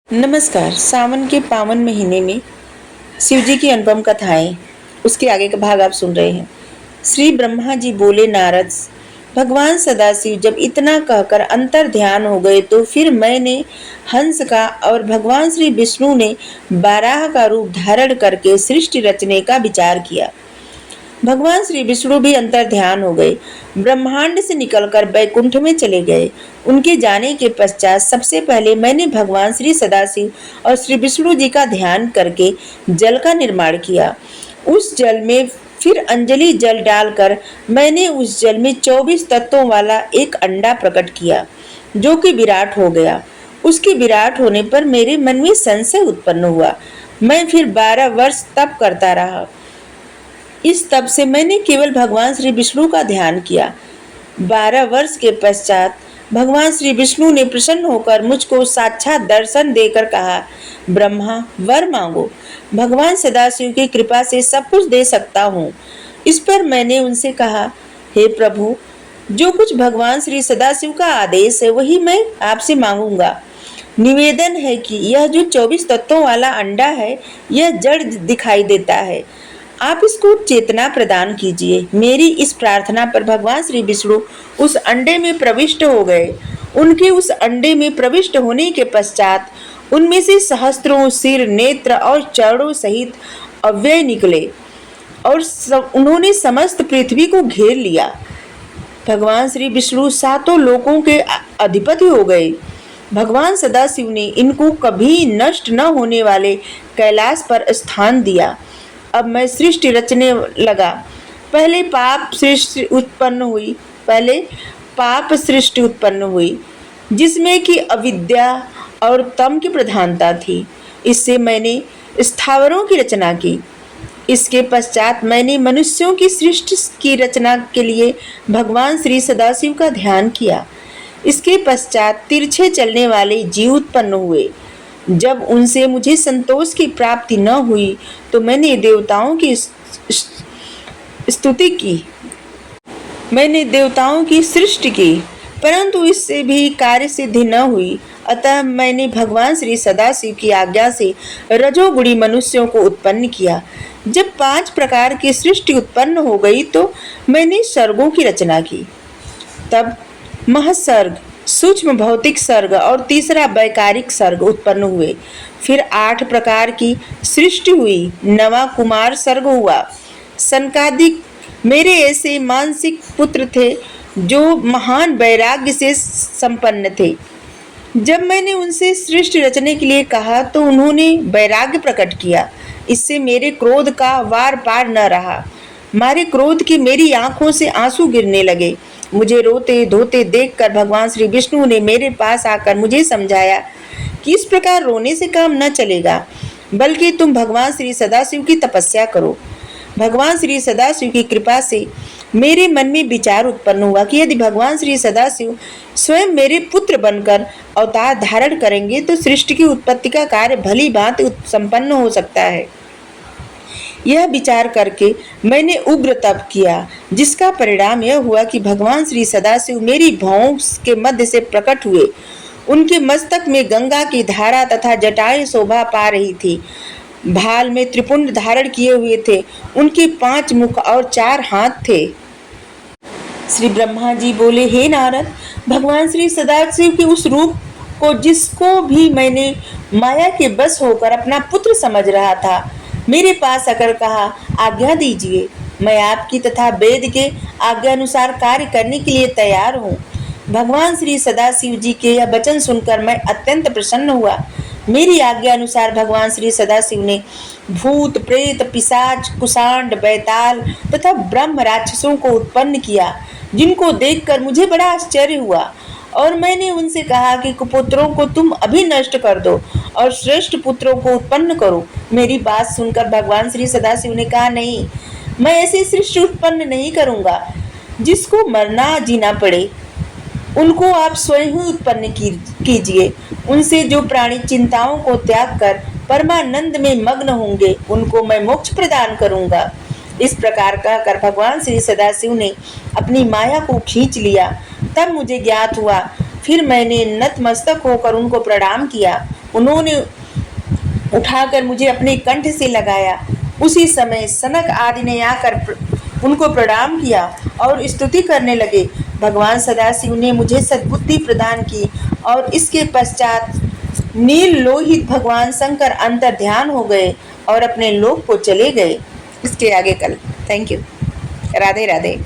नमस्कार। सावन के पावन महीने में शिव जी की अनुपम कथाएं, उसके आगे का भाग आप सुन रहे हैं। श्री ब्रह्मा जी बोले, नारद, भगवान सदाशिव जब इतना कहकर अंतर ध्यान हो गए तो फिर मैंने हंस का और भगवान श्री विष्णु ने बाराह का रूप धारण करके सृष्टि रचने का विचार किया। भगवान श्री विष्णु भी अंतर ध्यान हो गए, ब्रह्मांड से निकलकर बैकुंठ में चले गए। उनके जाने के पश्चात सबसे पहले मैंने भगवान श्री सदाशिव और श्री विष्णु जी का ध्यान करके जल का निर्माण किया। उस जल में फिर अंजलि जल डालकर मैंने उस जल में 24 तत्वों वाला एक अंडा प्रकट किया, जो कि विराट हो गया। उसके विराट होने पर मेरे मन में संशय उत्पन्न हुआ। मैं फिर 12 वर्ष तप करता रहा। इस तप से मैंने केवल भगवान श्री विष्णु का ध्यान किया। 12 वर्ष के पश्चात भगवान श्री विष्णु ने प्रसन्न होकर मुझको साक्षात दर्शन देकर कहा, ब्रह्मा, वर मांगो। भगवान सदाशिव की कृपा से सब कुछ दे सकता हूँ। इस पर मैंने उनसे कहा, हे प्रभु, जो कुछ भगवान श्री सदाशिव का आदेश है वही मैं आपसे मांगूंगा। निवेदन है कि यह जो 24 तत्वों वाला अंडा है, यह जड़ दिखाई देता है। आप इसको चेतना प्रदान कीजिए। मेरी इस प्रार्थना पर भगवान श्री विष्णु उस अंडे में प्रविष्ट हो गए। उनके उस अंडे में प्रविष्ट होने के पश्चात उनमें से सहस्त्रों सिर, नेत्र और चरणों सहित अव्यय निकले और उन्होंने समस्त पृथ्वी को घेर लिया। भगवान श्री विष्णु सातों लोकों के अधिपति हो गए। भगवान सदाशिव ने इनको कभी नष्ट न होने वाले कैलाश पर स्थान दिया। अब मैं सृष्टि रचने लगा। पहले पाप सृष्टि उत्पन्न हुई, जिसमें कि अविद्या और तम की प्रधानता थी। इससे मैंने स्थावरों की रचना की। इसके पश्चात मैंने मनुष्यों की सृष्टि की रचना के लिए भगवान श्री सदाशिव का ध्यान किया। इसके पश्चात तिरछे चलने वाले जीव उत्पन्न हुए। जब उनसे मुझे संतोष की प्राप्ति न हुई तो मैंने देवताओं की स्तुति की। मैंने देवताओं की सृष्टि की, परंतु इससे भी कार्य सिद्धि न हुई। अतः मैंने भगवान श्री सदाशिव की आज्ञा से रजोगुणी मनुष्यों को उत्पन्न किया। जब 5 प्रकार की सृष्टि उत्पन्न हो गई तो मैंने सर्गों की रचना की। तब महसर्ग, सूक्ष्म भौतिक सर्ग और तीसरा वैकारिक सर्ग उत्पन्न हुए। फिर 8 प्रकार की सृष्टि हुई। 9वां कुमार सर्ग हुआ। सनकादिक मेरे ऐसे मानसिक पुत्र थे जो महान वैराग्य से संपन्न थे। जब मैंने उनसे सृष्टि रचने के लिए कहा तो उन्होंने वैराग्य प्रकट किया। इससे मेरे क्रोध का वार पार न रहा। मारे क्रोध की मेरी आंखों से आंसू गिरने लगे। मुझे रोते धोते देखकर भगवान श्री विष्णु ने मेरे पास आकर मुझे समझाया कि इस प्रकार रोने से काम न चलेगा, बल्कि तुम भगवान श्री सदाशिव की तपस्या करो। भगवान श्री सदाशिव की कृपा से मेरे मन में विचार उत्पन्न हुआ कि यदि भगवान श्री सदाशिव स्वयं मेरे पुत्र बनकर अवतार धारण करेंगे तो सृष्टि की उत्पत्ति का कार्य भली भांति संपन्न हो सकता है। यह विचार करके मैंने उग्र तप किया, जिसका परिणाम यह हुआ कि भगवान श्री सदाशिव मेरी भौहों के मध्य से प्रकट हुए। उनके मस्तक में गंगा की धारा तथा जटाएं शोभा पा रही थी। भाल में त्रिपुंड धारण किए हुए थे। उनके 5 मुख और 4 हाथ थे। श्री ब्रह्मा जी बोले, हे नारद, भगवान श्री सदाशिव के उस रूप को, जिसको भी मैंने माया के बस होकर अपना पुत्र समझ रहा था, मेरे पास आकर कहा, आज्ञा दीजिए, मैं आपकी तथा वेद के आज्ञा अनुसार कार्य करने के लिए तैयार हूँ। भगवान श्री सदाशिव जी के यह वचन सुनकर मैं अत्यंत प्रसन्न हुआ। मेरी आज्ञा अनुसार भगवान श्री सदाशिव ने भूत, प्रेत, पिशाच, कुषांड, बैताल तथा ब्रह्म राक्षसों को उत्पन्न किया, जिनको देखकर मुझे बड़ा आश्चर्य हुआ। और मैंने उनसे कहा कि कुपुत्रों को तुम अभी नष्ट कर दो और श्रेष्ठ पुत्रों को उत्पन्न करो। मेरी बात सुनकर भगवान श्री सदाशिव ने कहा, नहीं, मैं ऐसी सृष्टि उत्पन्न नहीं करूंगा जिसको मरना जीना पड़े। उनको आप स्वयं ही उत्पन्न कीजिए। उनसे जो प्राणी चिंताओं को त्याग कर परमानंद में मग्न होंगे, उनको मैं मोक्ष प्रदान करूंगा। इस प्रकार कहकर भगवान श्री सदाशिव ने अपनी माया को खींच लिया। तब मुझे ज्ञात हुआ। फिर मैंने नतमस्तक होकर उनको प्रणाम किया। उन्होंने उठाकर मुझे अपने कंठ से लगाया। उसी समय सनक आदि ने आकर उनको प्रणाम किया और स्तुति करने लगे। भगवान सदाशिव ने मुझे सद्बुद्धि प्रदान की और इसके पश्चात नील लोहित भगवान शंकर अंतर ध्यान हो गए और अपने लोक को चले गए। इसके आगे कल। Thank you. राधे राधे।